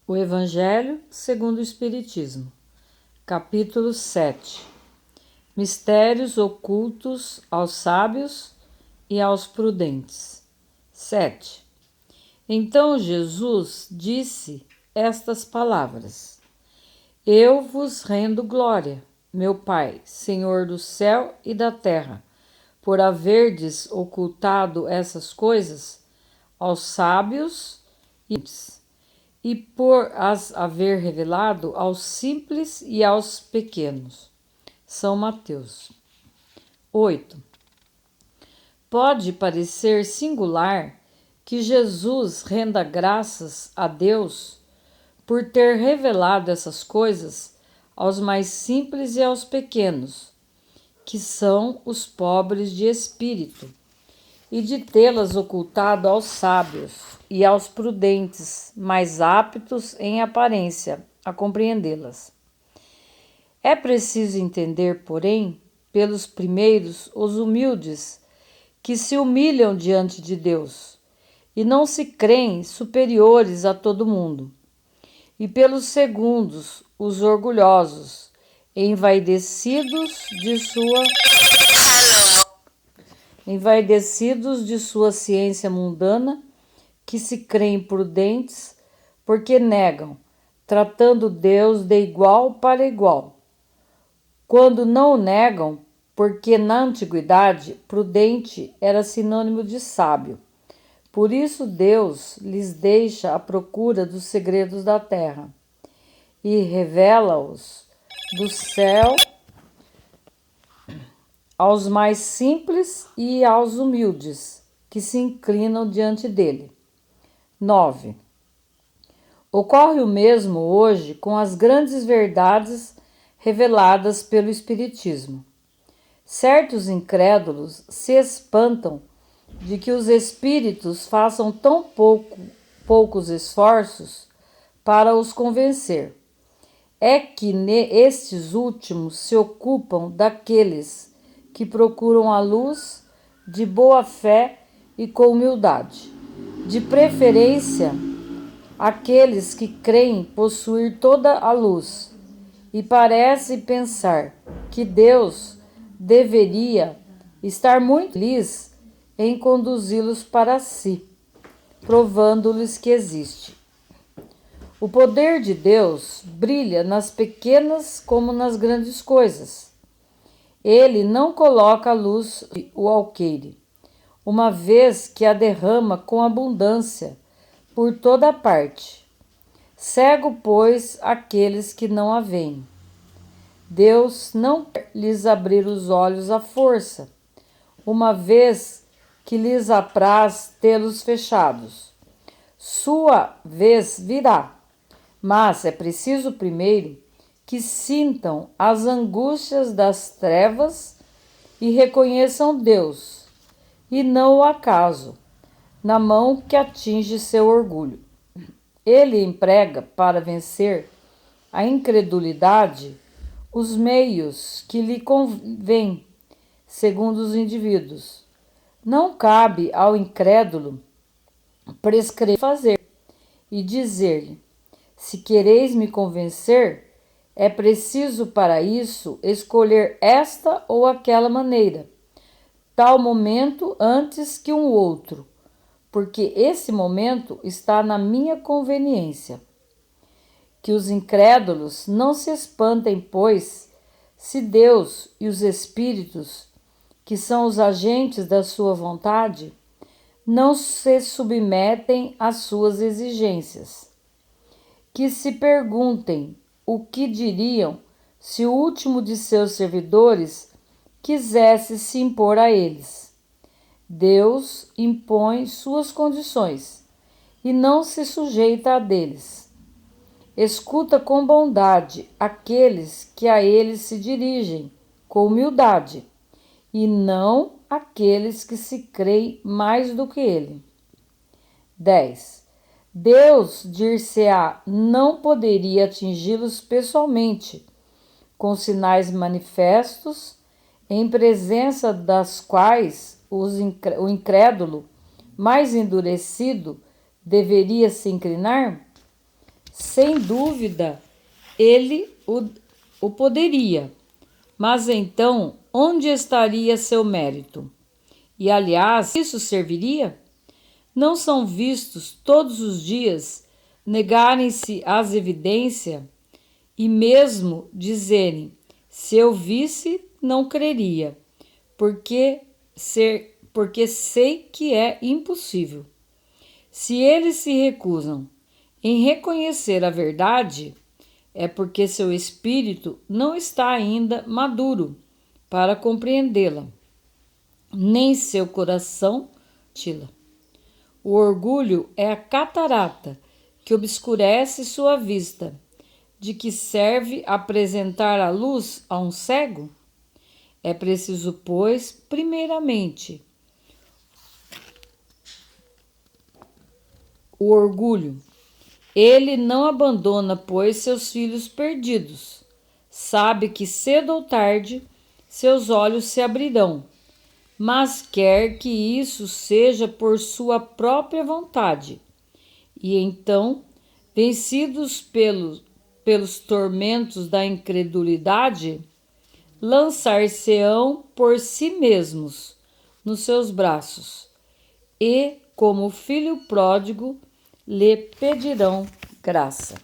O Evangelho segundo o Espiritismo, capítulo 7. Mistérios ocultos aos sábios e aos prudentes. 7. Então Jesus disse estas palavras: Eu vos rendo glória, meu Pai, Senhor do céu e da terra, por haverdes ocultado essas coisas aos sábios e por as haver revelado aos simples e aos pequenos. São Mateus. 8. Pode parecer singular que Jesus renda graças a Deus por ter revelado essas coisas aos mais simples e aos pequenos, que são os pobres de espírito, e de tê-las ocultado aos sábios e aos prudentes, mais aptos em aparência a compreendê-las. É preciso entender, porém, pelos primeiros os humildes, que se humilham diante de Deus e não se creem superiores a todo mundo, e pelos segundos os orgulhosos, envaidecidos de sua ciência mundana, que se creem prudentes, porque negam, tratando Deus de igual para igual. Quando não o negam, porque na antiguidade prudente era sinônimo de sábio. Por isso Deus lhes deixa a procura dos segredos da terra e revela-os do céu aos mais simples e aos humildes, que se inclinam diante dele. 9. Ocorre o mesmo hoje com as grandes verdades reveladas pelo Espiritismo. Certos incrédulos se espantam de que os espíritos façam tão poucos esforços para os convencer. É que estes últimos se ocupam daqueles que procuram a luz de boa fé e com humildade, de preferência aqueles que creem possuir toda a luz, e parece pensar que Deus deveria estar muito feliz em conduzi-los para si, provando-lhes que existe. O poder de Deus brilha nas pequenas como nas grandes coisas. Ele não coloca a luz o alqueire, uma vez que a derrama com abundância por toda parte. Cego, pois, aqueles que não a veem. Deus não quer lhes abrir os olhos à força, uma vez que lhes apraz tê-los fechados. Sua vez virá, mas é preciso primeiro que sintam as angústias das trevas e reconheçam Deus, e não o acaso, na mão que atinge seu orgulho. Ele emprega para vencer a incredulidade os meios que lhe convêm, segundo os indivíduos. Não cabe ao incrédulo prescrever fazer e dizer-lhe: se quereis me convencer, é preciso para isso escolher esta ou aquela maneira, tal momento antes que um outro, porque esse momento está na minha conveniência. Que os incrédulos não se espantem, pois, se Deus e os espíritos, que são os agentes da sua vontade, não se submetem às suas exigências. Que se perguntem o que diriam se o último de seus servidores quisesse se impor a eles. Deus impõe suas condições e não se sujeita a deles. Escuta com bondade aqueles que a ele se dirigem, com humildade, e não aqueles que se creem mais do que ele. 10. Deus, dir-se-á, não poderia atingi-los pessoalmente, com sinais manifestos, em presença das quais o incrédulo mais endurecido deveria se inclinar? Sem dúvida, ele o poderia. Mas então, onde estaria seu mérito? E, aliás, isso serviria? Não são vistos todos os dias negarem-se às evidências e mesmo dizerem: se eu visse, não creria, porque sei que é impossível. Se eles se recusam em reconhecer a verdade, é porque seu espírito não está ainda maduro para compreendê-la, nem seu coração tila. O orgulho é a catarata que obscurece sua vista. De que serve apresentar a luz a um cego? É preciso, pois, primeiramente, o orgulho. Ele não abandona, pois, seus filhos perdidos. Sabe que cedo ou tarde seus olhos se abrirão, mas quer que isso seja por sua própria vontade. E então, vencidos pelos tormentos da incredulidade, lançar-se-ão por si mesmos nos seus braços e, como filho pródigo, lhe pedirão graça.